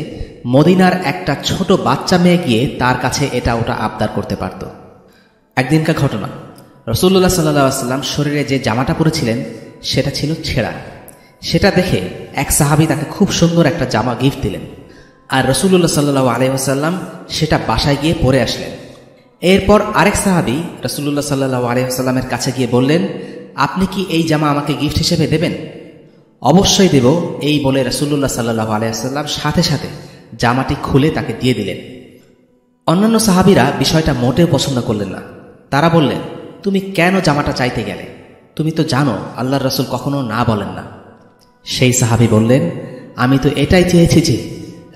Speaker 1: মদিনার একটা ছোট বাচ্চা মেয়ে গিয়ে তার কাছে এটা ওটা আবদার করতে পারত। একদিনকার ঘটনা, রাসূলুল্লাহ সাল্লাল্লাহু আলাইহি ওয়াসাল্লাম শরীরে যে জামাটা পরেছিলেন সেটা ছিল ছেঁড়া। সেটা দেখে এক সাহাবী তাকে খুব সুন্দর একটা জামা গিফট দিলেন, আর রাসূলুল্লাহ সাল্লাল্লাহু আলাইহি ওয়াসাল্লাম সেটা বাসায় গিয়ে পরে আসলেন। এরপর আরেক সাহাবী রাসূলুল্লাহ সাল্লাল্লাহু আলাইহি ওয়াসাল্লামের কাছে গিয়ে বললেন, আপনি কি এই জামা আমাকে গিফট হিসেবে দেবেন? অবশ্যই দেব, এই বলে রাসূলুল্লাহ সাল্লাল্লাহু আলাইহি ওয়াসাল্লাম সাথে সাথে জামাটি খুলে তাকে দিয়ে দিলেন। অন্যান্য সাহাবীরা বিষয়টা মোটেও পছন্দ করলেন না। তারা বললেন, তুমি কেন জামাটা চাইতে গেলে? তুমি তো জানো আল্লাহর রাসূল কখনো না বলেন না। সেই সাহাবী বললেন, আমি তো এটাই চেয়েছি যে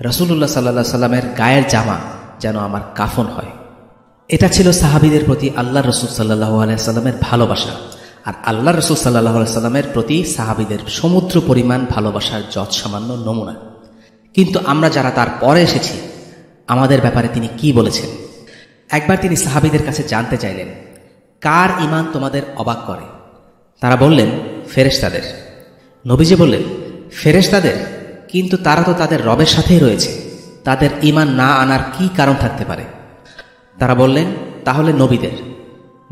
Speaker 1: রাসূলুল্লাহ সাল্লাল্লাহু আলাইহি ওয়াসাল্লামের গায়ের জামা যেন আমার কাফন হয়। এটা ছিল সাহাবীদের প্রতি আল্লাহর রাসূল সাল্লাল্লাহু আলাইহি ওয়াসাল্লামের ভালোবাসা, আর আল্লাহর রাসূল সাল্লাল্লাহু আলাইহি ওয়াসাল্লামের প্রতি সাহাবীদের সমুদ্র পরিমাণ ভালোবাসার যৎসামান্য নমুনা। কিন্তু আমরা যারা তার পরে এসেছি, আমাদের ব্যাপারে তিনি কি বলেছেন? একবার তিনি সাহাবীদের কাছে জানতে চাইলেন, কার ঈমান তোমাদের অবাক করে? তারা বললেন, ফেরেশতাদের। নবীজি বললেন, ফেরেশতাদের? কিন্তু তারা তো তাদের রবের সাথেই রয়েছে, তাদের ঈমান না আনার কি কারণ থাকতে পারে? তারা বললেন, তাহলে নবীদের।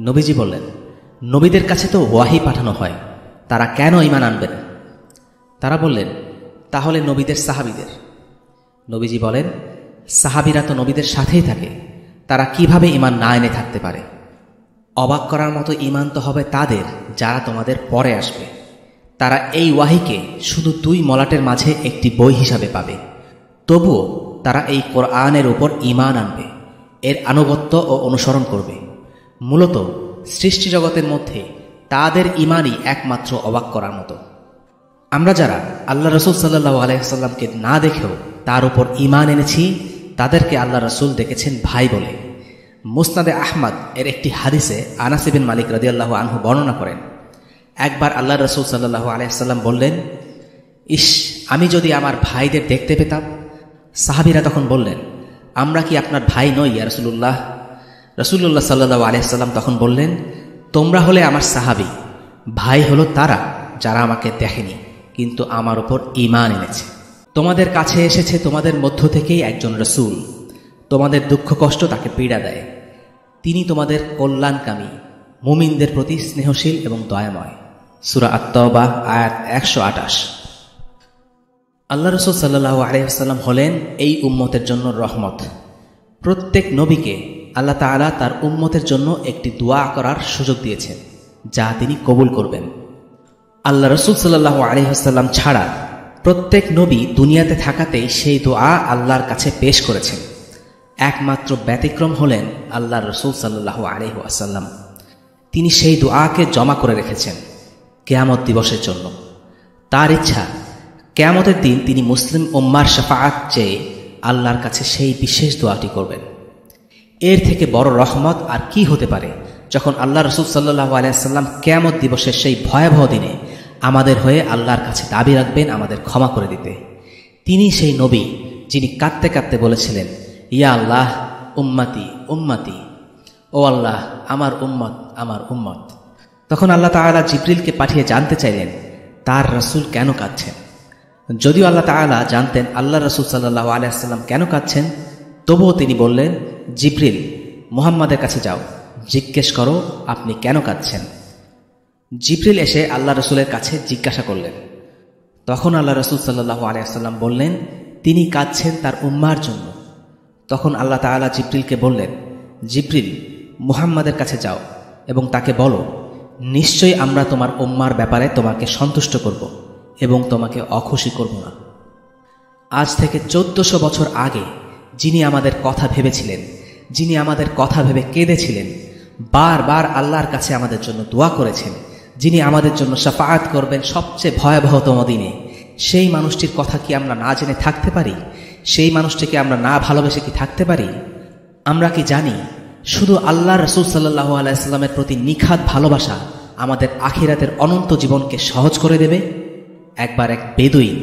Speaker 1: নবীজি বললেন, নবীদের কাছে তো ওয়াহি পাঠানো হয়, তারা কেন ঈমান আনবে না? তারা বললেন, তাহলে নবীদের সাহাবীদের। নবীজি বলেন, সাহাবীরা তো নবীদের সাথেই থাকে, তারা কিভাবে ঈমান না এনে থাকতে পারে? অবাক করার মতো ঈমান তো হবে তাদের যারা তোমাদের পরে আসবে। তারা এই ওয়াহিকে শুধু 2 মলাটের মাঝে একটি বই হিসাবে পাবে, তবুও তারা এই কোরআনের উপর ঈমান আনবে, এর আনুগত্য ও অনুসরণ করবে। মূলত সৃষ্টি জগতের মধ্যে তাদের ঈমানই একমাত্র অবাক করার মতো। আমরা যারা আল্লাহ রসুল সাল্লাল্লাহু আলাইহি ওয়াসাল্লামকে না দেখেও তার উপর ঈমান এনেছি, তাদেরকে আল্লাহ রসুল দেখেছেন ভাই বলে। মুসনাদে আহমদ এর একটি হাদিসে আনাস ইবনে মালিক রাদিয়াল্লাহু আনহু বর্ণনা করেন, একবার আল্লাহ রসুল সাল্লাল্লাহু আলাইহি ওয়াসাল্লাম বললেন, ইস, আমি যদি আমার ভাইদের দেখতে পেতাম। সাহাবীরা তখন বললেন, আমরা কি আপনার ভাই নই ইয়া রাসূলুল্লাহ? রাসূলুল্লাহ সাল্লাল্লাহু আলাইহি ওয়াসাল্লাম তখন বললেন, তোমরা হলে আমার সাহাবী, ভাই হলো তারা যারা আমাকে দেখেনি কিন্তু আমার উপর ঈমান এনেছে। তোমাদের কাছে এসেছে তোমাদের মধ্য থেকেই একজন রাসূল, তোমাদের দুঃখ কষ্ট তাকে পীড়া দেয়, তিনি তোমাদের কল্যাণকামী, মুমিনদের প্রতি স্নেহশীল এবং দয়াময়। সূরা আত-তাওবা আয়াত 128। আল্লাহ রাসূল সাল্লাল্লাহু আলাইহি ওয়াসাল্লাম হলেন এই উম্মতের জন্য রহমত। প্রত্যেক নবীকে আল্লাহ তাআলা তার উম্মতের জন্য একটি দোয়া করার সুযোগ দিয়েছেন, যা তিনি কবুল করবেন। আল্লাহ রাসূল সাল্লাল্লাহু আলাইহি ওয়াসাল্লাম ছাড়া প্রত্যেক নবী দুনিয়াতে থাকাতেই সেই দোয়া আল্লাহর কাছে পেশ করেছেন। একমাত্র ব্যতিক্রম হলেন আল্লাহ রাসূল সাল্লাল্লাহু আলাইহি ওয়াসাল্লাম। তিনি সেই দোয়াকে জমা করে রেখেছেন কিয়ামত দিবসের জন্য। তার ইচ্ছা, কিয়ামতের দিন তিনি মুসলিম উম্মার শাফাআত চেয়ে আল্লাহর কাছে সেই বিশেষ দোয়াটি করবেন। এর থেকে বড় রহমত আর কি হতে পারে, যখন আল্লাহ রাসূল সাল্লাল্লাহু আলাইহি ওয়াসাল্লাম কিয়ামত দিবসের সেই ভয়াবহ দিনে আমাদের হয়ে আল্লাহর কাছে দাবি রাখবেন আমাদের ক্ষমা করে দিতে। তিনি সেই নবী যিনি কাঁদতে কাঁদতে বলেছিলেন, ইয়া আল্লাহ, উম্মতি উম্মতি, ও আল্লাহ, আমার উম্মত আমার উম্মত। তখন আল্লাহ তাআলা জিবরিলকে পাঠিয়ে জানতে চাইলেন তার রাসূল কেন কাঁদছেন। যদিও আল্লাহ তাআলা জানতেন আল্লাহ রাসূল সাল্লাল্লাহু আলাইহি ওয়াসাল্লাম কেন কাঁদছেন, তবুও তিনি বললেন, জিবরিল, মুহাম্মাদের কাছে যাও, জিজ্ঞেস করো আপনি কেন কাঁদছেন। জিবরিল এসে আল্লাহ রাসূলের কাছে জিজ্ঞাসা করলেন। তখন আল্লাহ রাসূল সাল্লাল্লাহু আলাইহি ওয়াসাল্লাম বললেন, তিনি কাঁদছেন তার উম্মার জন্য। তখন আল্লাহ তাআলা জিবরিলকে বললেন, জিবরিল, মুহাম্মাদের কাছে যাও এবং তাকে বলো, নিশ্চয়ই আমরা তোমার উম্মার ব্যাপারে তোমাকে সন্তুষ্ট করব এবং তোমাকে অখুশি করব না। আজ থেকে 1400 বছর আগে যিনি আমাদের কথা ভেবেছিলেন, যিনি আমাদের কথা ভেবে কেঁদেছিলেন, বারবার আল্লাহর কাছে আমাদের জন্য দোয়া করেছেন, যিনি আমাদের জন্য শাফাআত করবেন সবচেয়ে ভয়াবহতম দিনে, সেই মানুষটির কথা কি আমরা না জেনে থাকতে পারি? সেই মানুষটিকে আমরা না ভালোবেসে কি থাকতে পারি? আমরা কি জানি শুধু আল্লাহ রাসূল সাল্লাল্লাহু আলাইহি ওয়াসাল্লামের প্রতি নিখাত ভালোবাসা আমাদের আখিরাতের অনন্ত জীবনকে সহজ করে দেবে? একবার এক বেদুইন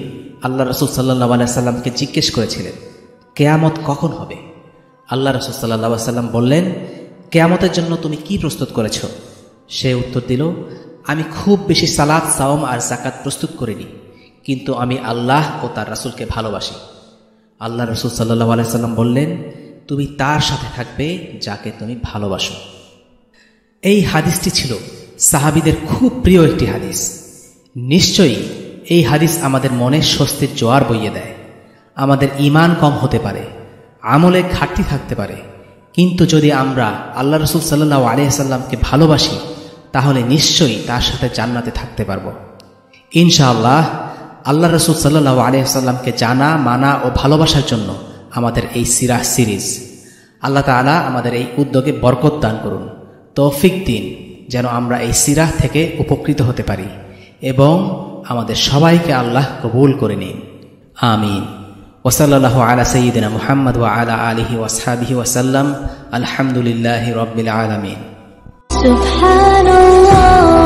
Speaker 1: আল্লাহ রাসূল সাল্লাল্লাহু আলাইহি ওয়াসাল্লামকে জিজ্ঞেস করেছিলেন, কিয়ামত কখন হবে? আল্লাহ রাসূল সাল্লাল্লাহু আলাইহি ওয়াসাল্লাম বললেন, কিয়ামতের জন্য তুমি কি প্রস্তুত করেছ? সে উত্তর দিল, আমি খুব বেশি সালাত, সাওম আর যাকাত প্রস্তুত করিনি, কিন্তু আমি আল্লাহ ও তার রাসূলকে ভালোবাসি। আল্লাহ রাসূল সাল্লাল্লাহু আলাইহি ওয়াসাল্লাম বললেন, তুমি তার সাথে থাকবে যাকে তুমি ভালোবাসো। এই হাদিসটি ছিল সাহাবীদের খুব প্রিয় একটি হাদিস। নিশ্চয়ই এই হাদিস আমাদের মনে স্বস্তির জোয়ার বইয়ে দেয়। আমাদের ঈমান কম হতে পারে, আমলে ঘাটতি থাকতে পারে, কিন্তু যদি আমরা আল্লাহ রাসূল সাল্লাল্লাহু আলাইহি ওয়াসাল্লামকে ভালোবাসি, তাহলে নিশ্চয়ই তার সাথে জান্নাতে থাকতে পারব ইনশাআল্লাহ। আল্লাহ রাসূল সাল্লাল্লাহু আলাইহি ওয়াসাল্লামকে জানা, মানা ও ভালোবাসার জন্য আমাদের এই সিরাহ সিরিজ। আল্লাহ তাআলা আমাদের এই উদ্যোগে বরকত দান করুন, তৌফিক দিন যেন আমরা এই সিরাহ থেকে উপকৃত হতে পারি এবং আমাদের সবাইকে আল্লাহ কবুল করে নিন। আমিন। ওয়াসাল্লাল্লাহু আলা সাইয়্যিদিনা মুহাম্মদ ওয়া আলা আলিহি ওয়া আসহাবিহি ওয়া সাল্লাম। আলহামদুলিল্লাহি রাব্বিল আলামিন। সুবহানাল্লাহ।